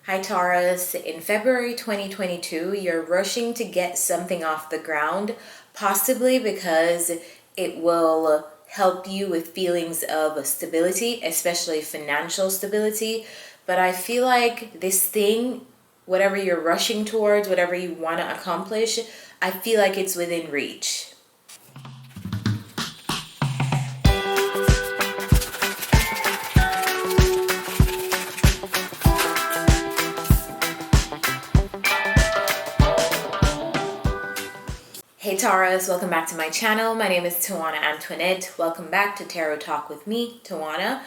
Hi Taurus, in February 2022, you're rushing to get something off the ground, possibly because it will help you with feelings of stability, especially financial stability. But I feel like this thing, whatever you're rushing towards, whatever you want to accomplish, I feel like it's within reach. Hey Taurus, welcome back to my channel. My name is Tawanantoinette. Welcome back to Tarot Talk with me, Tawana.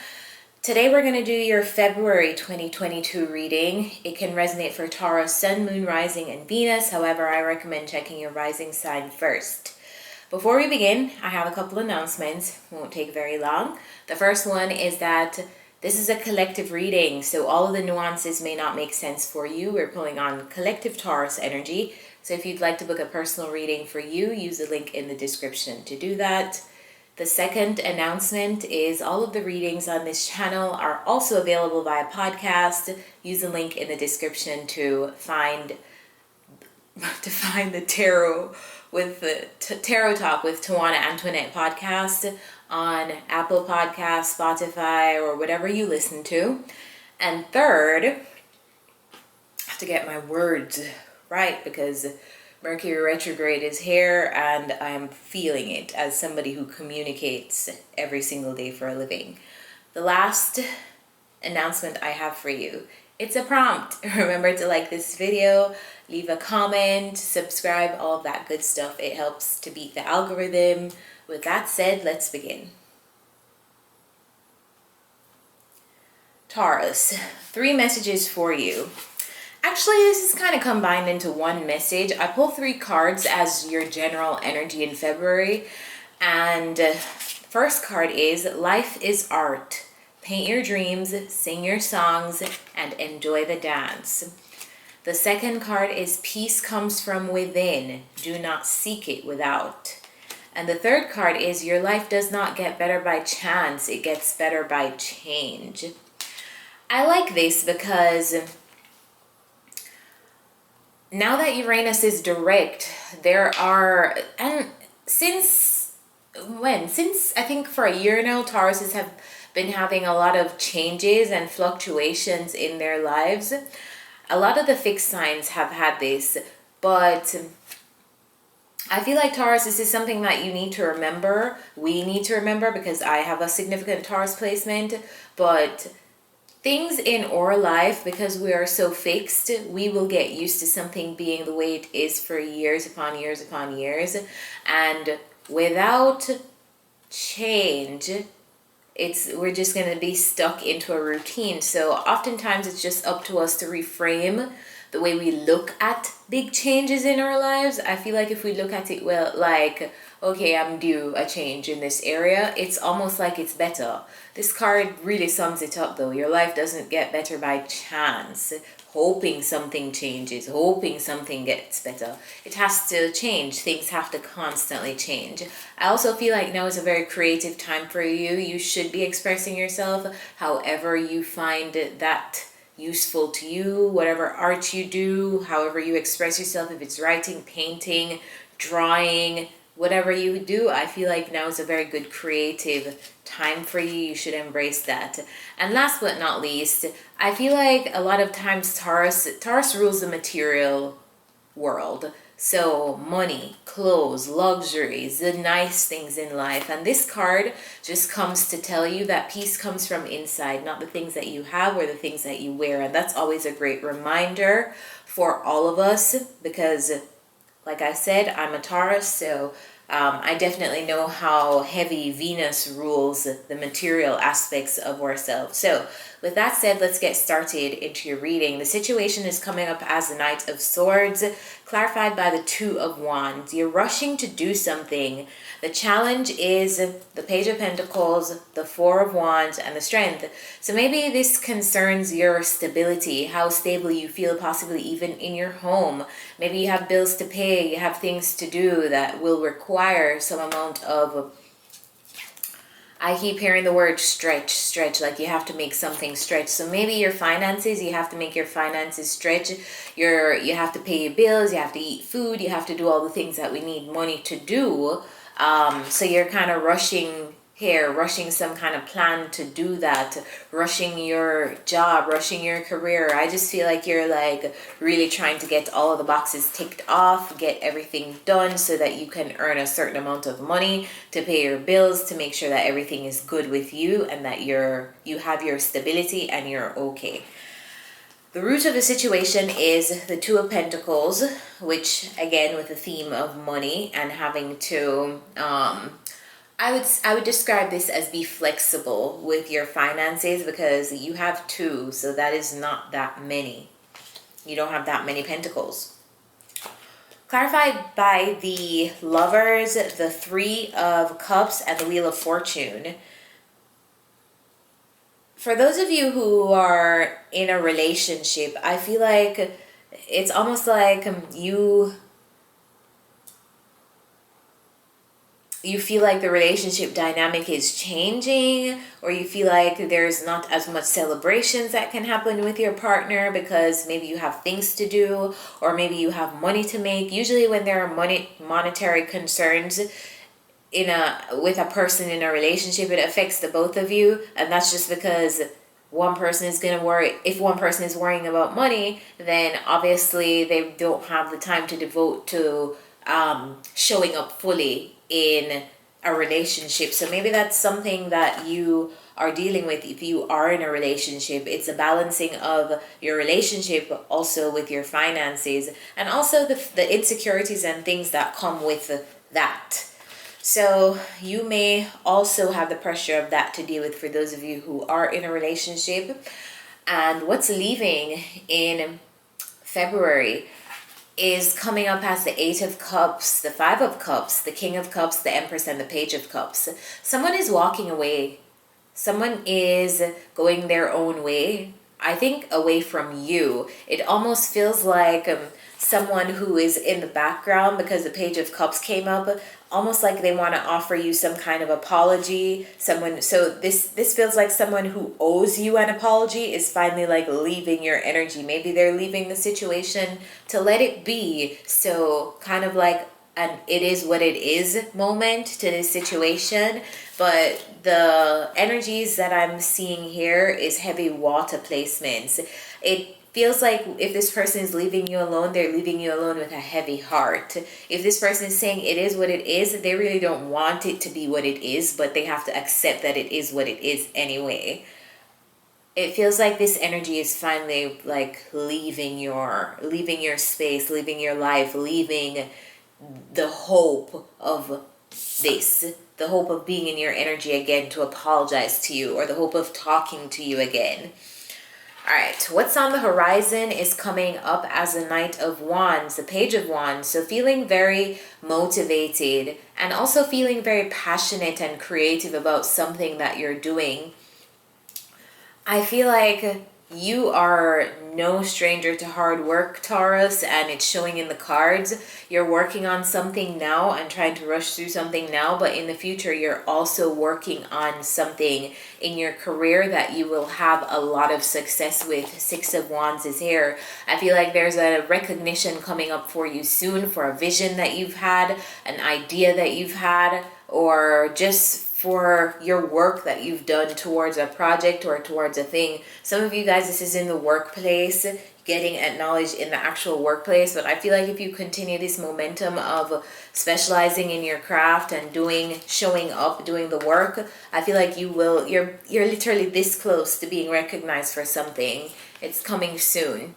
Today we're going to do your February 2022 reading. It can resonate for Taurus, Sun, Moon, Rising, and Venus. However, I recommend checking your rising sign first. Before we begin, I have a couple announcements. Won't take very long. The first one is that this is a collective reading, so all of the nuances may not make sense for you. We're pulling on collective Taurus energy. So if you'd like to book a personal reading for you, use the link in the description to do that. The second announcement is all of the readings on this channel are also available via podcast. Use the link in the description to find the tarot with the Tarot Talk with Tawana Antoinette podcast on Apple Podcasts, Spotify, or whatever you listen to. And third, I have to get my words right because Mercury retrograde is here and I'm feeling it as somebody who communicates every single day for a living. The last announcement I have for you, it's a prompt. Remember to like this video, leave a comment, subscribe, all of that good stuff. It helps to beat the algorithm. With that said, let's begin. Taurus, 3 messages for you. Actually, this is kind of combined into one message. I pull 3 cards as your general energy in February. And first card is Life is Art. Paint your dreams, sing your songs, and enjoy the dance. The second card is Peace comes from within. Do not seek it without. And the third card is Your life does not get better by chance. It gets better by change. I like this because now that Uranus is direct, there are, and since I think for a year now, Tauruses have been having a lot of changes and fluctuations in their lives. A lot of the fixed signs have had this, but I feel like Taurus, this is something that you need to remember. We need to remember because I have a significant Taurus placement, but things in our life, because we are so fixed, we will get used to something being the way it is for years upon years upon years. And without change, we're just going to be stuck into a routine. So oftentimes it's just up to us to reframe the way we look at big changes in our lives. I feel like if we look at it well, like, okay, I'm due a change in this area, it's almost like it's better. This card really sums it up though. Your life doesn't get better by chance, hoping something changes, hoping something gets better. It has to change. Things have to constantly change. I also feel like now is a very creative time for you. You should be expressing yourself however you find that useful to you, whatever art you do, however you express yourself, if it's writing, painting, drawing, whatever you do. I feel like now is a very good creative time for you. You should embrace that. And last but not least, I feel like a lot of times Taurus rules the material world. So money, clothes, luxuries, the nice things in life. And this card just comes to tell you that peace comes from inside, not the things that you have or the things that you wear. And that's always a great reminder for all of us because, like I said, I'm a Taurus, so I definitely know how heavy Venus rules the material aspects of ourselves. So with that said, let's get started into your reading. The situation is coming up as the Knight of Swords, clarified by the 2 of Wands. You're rushing to do something. The challenge is the Page of Pentacles, the 4 of Wands, and the Strength. So maybe this concerns your stability, how stable you feel, possibly even in your home. Maybe you have bills to pay, you have things to do that will require some amount of I keep hearing the word stretch, stretch, like you have to make something stretch. So maybe your finances, you have to make your finances stretch. You have to pay your bills, you have to eat food, you have to do all the things that we need money to do. So you're kind of rushing here, rushing some kind of plan to do that, rushing your job, rushing your career. I just feel like you're like really trying to get all of the boxes ticked off, get everything done so that you can earn a certain amount of money to pay your bills, to make sure that everything is good with you and that you have your stability and you're okay. The root of the situation is the Two of Pentacles, which again with the theme of money and having to I would describe this as be flexible with your finances, because you have two, so that is not that many. You don't have that many pentacles. Clarified by the Lovers, the Three of Cups, and the Wheel of Fortune. For those of you who are in a relationship, I feel like it's almost like you feel like the relationship dynamic is changing, or you feel like there's not as much celebrations that can happen with your partner because maybe you have things to do, or maybe you have money to make. Usually when there are monetary concerns with a person in a relationship, it affects the both of you, and that's just because one person is going to worry. If one person is worrying about money, then obviously they don't have the time to devote to showing up fully in a relationship. So maybe that's something that you are dealing with if you are in a relationship. It's a balancing of your relationship also with your finances, and also the insecurities and things that come with that. So you may also have the pressure of that to deal with for those of you who are in a relationship. And what's leaving in February is coming up as the Eight of Cups, the Five of Cups, the King of Cups, the Empress, and the Page of Cups. Someone is walking away. Someone is going their own way. I think away from you. It almost feels like someone who is in the background, because the Page of Cups came up, almost like they want to offer you some kind of apology. So this feels like someone who owes you an apology is finally like leaving your energy. Maybe they're leaving the situation to let it be. So kind of like an it is what it is moment to this situation. But the energies that I'm seeing here is heavy water placements. It feels like if this person is leaving you alone, they're leaving you alone with a heavy heart. If this person is saying it is what it is, they really don't want it to be what it is, but they have to accept that it is what it is anyway. It feels like this energy is finally like leaving your space, leaving your life, leaving the hope of this, the hope of being in your energy again to apologize to you, or the hope of talking to you again. All right, what's on the horizon is coming up as the Knight of Wands, the Page of Wands. So feeling very motivated and also feeling very passionate and creative about something that you're doing. I feel like you are no stranger to hard work, Taurus, and it's showing in the cards. You're working on something now and trying to rush through something now, but in the future you're also working on something in your career that you will have a lot of success with. Six of Wands is here. I feel like there's a recognition coming up for you soon for a vision that you've had, an idea that you've had, or just for your work that you've done towards a project or towards a thing. Some of you guys, this is in the workplace, getting acknowledged in the actual workplace. But I feel like if you continue this momentum of specializing in your craft and showing up, doing the work, I feel like you're literally this close to being recognized for something. It's coming soon.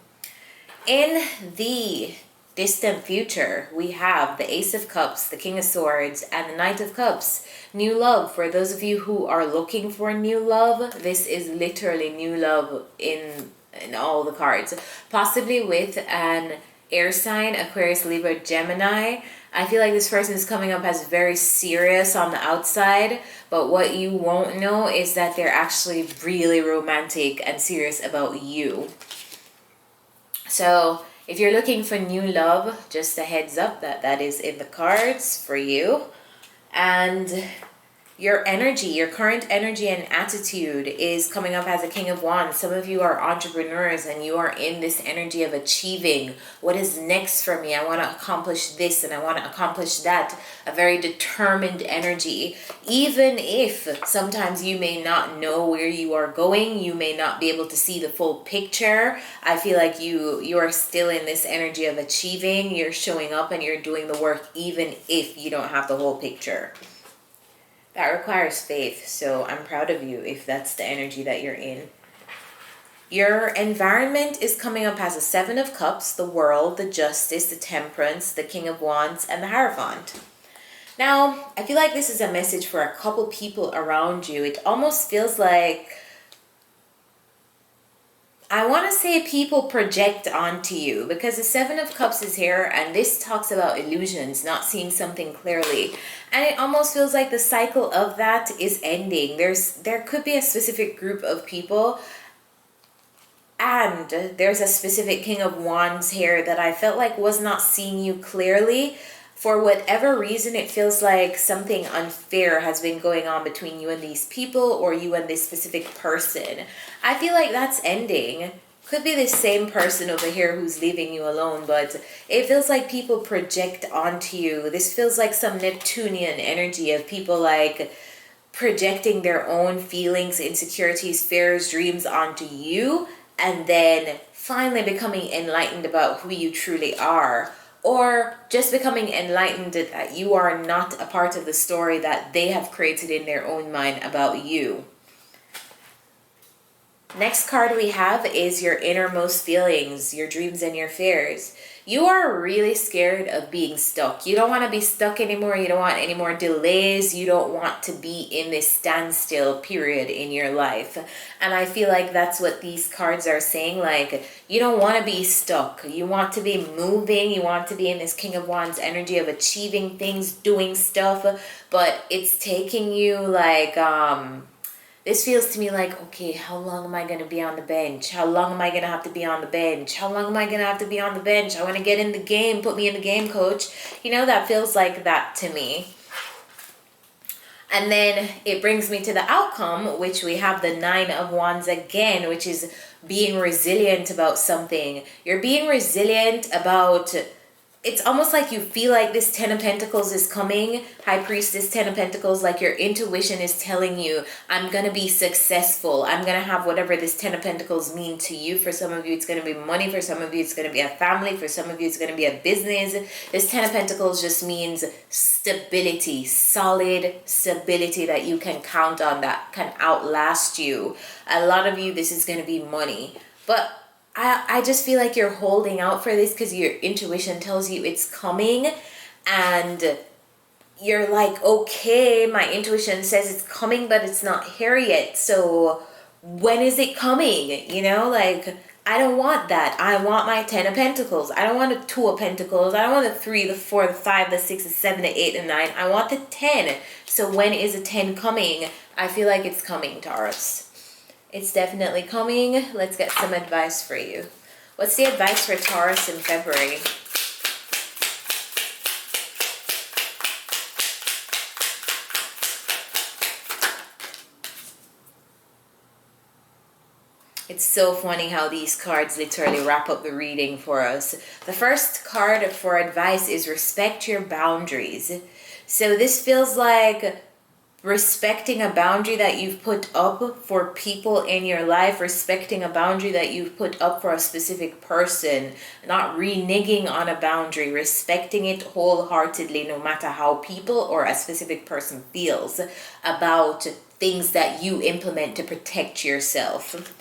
In the distant future, we have the Ace of Cups, the King of Swords, and the Knight of Cups. New love. For those of you who are looking for new love, this is literally new love in all the cards. Possibly with an air sign, Aquarius, Libra, Gemini. I feel like this person is coming up as very serious on the outside, but what you won't know is that they're actually really romantic and serious about you. So if you're looking for new love, just a heads up that is in the cards for you. And your energy, your current energy and attitude is coming up as a King of Wands. Some of you are entrepreneurs and you are in this energy of achieving. What is next for me? I want to accomplish this and I want to accomplish that. A very determined energy. Even if sometimes you may not know where you are going, you may not be able to see the full picture. I feel like you are still in this energy of achieving. You're showing up and you're doing the work even if you don't have the whole picture. That requires faith, so I'm proud of you if that's the energy that you're in. Your environment is coming up as a Seven of Cups, the World, the Justice, the Temperance, the King of Wands, and the Hierophant. Now, I feel like this is a message for a couple people around you. It almost feels like, I want to say people project onto you, because the Seven of Cups is here and this talks about illusions, not seeing something clearly. And it almost feels like the cycle of that is ending. There could be a specific group of people, and there's a specific King of Wands here that I felt like was not seeing you clearly. For whatever reason, it feels like something unfair has been going on between you and these people, or you and this specific person. I feel like that's ending. Could be the same person over here who's leaving you alone, but it feels like people project onto you. This feels like some Neptunian energy of people like projecting their own feelings, insecurities, fears, dreams onto you, and then finally becoming enlightened about who you truly are. Or just becoming enlightened that you are not a part of the story that they have created in their own mind about you. Next card we have is your innermost feelings, your dreams and your fears. You are really scared of being stuck. You don't want to be stuck anymore. You don't want any more delays. You don't want to be in this standstill period in your life. And I feel like that's what these cards are saying. Like, you don't want to be stuck. You want to be moving. You want to be in this King of Wands energy of achieving things, doing stuff. But it's taking you like, this feels to me like, okay, how long am I going to be on the bench? How long am I going to have to be on the bench? How long am I going to have to be on the bench? I want to get in the game. Put me in the game, coach. You know, that feels like that to me. And then it brings me to the outcome, which we have the Nine of Wands again, which is being resilient about something. You're being resilient about... It's almost like you feel like this Ten of Pentacles is coming. High Priestess, Ten of Pentacles, like your intuition is telling you, I'm going to be successful. I'm going to have whatever this Ten of Pentacles mean to you. For some of you, it's going to be money. For some of you, it's going to be a family. For some of you, it's going to be a business. This Ten of Pentacles just means stability, solid stability that you can count on, that can outlast you. A lot of you, this is going to be money. But I just feel like you're holding out for this because your intuition tells you it's coming, and you're like, okay, my intuition says it's coming, but it's not here yet. So when is it coming? You know, like, I don't want that. I want my Ten of Pentacles. I don't want the Two of Pentacles. I don't want the 3, the 4, the 5, the 6, the 7, the 8, the 9. I want the 10. So when is a 10 coming? I feel like it's coming, Taurus. It's definitely coming. Let's get some advice for you. What's the advice for Taurus in February? It's so funny how these cards literally wrap up the reading for us. The first card for advice is respect your boundaries. So this feels like respecting a boundary that you've put up for people in your life, respecting a boundary that you've put up for a specific person, not reneging on a boundary, respecting it wholeheartedly, no matter how people or a specific person feels about things that you implement to protect yourself.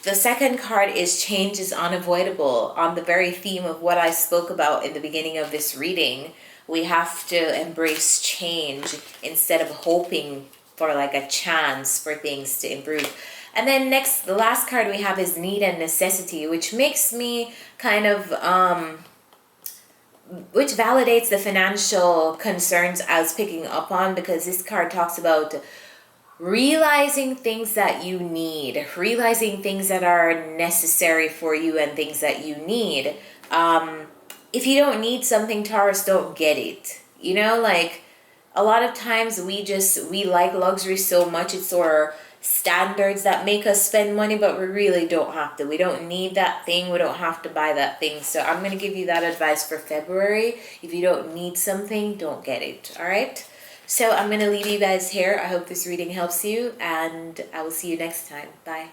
The second card is change is unavoidable, on the very theme of what I spoke about in the beginning of this reading. We have to embrace change instead of hoping for like a chance for things to improve. And then next, the last card we have is need and necessity, which makes me kind of, which validates the financial concerns I was picking up on, because this card talks about realizing things that you need, realizing things that are necessary for you and things that you need. If you don't need something, Taurus, don't get it. You know, like, a lot of times we like luxury so much. It's our standards that make us spend money, but we really don't have to. We don't need that thing. We don't have to buy that thing. So I'm going to give you that advice for February. If you don't need something, don't get it. All right? So I'm going to leave you guys here. I hope this reading helps you, and I will see you next time. Bye.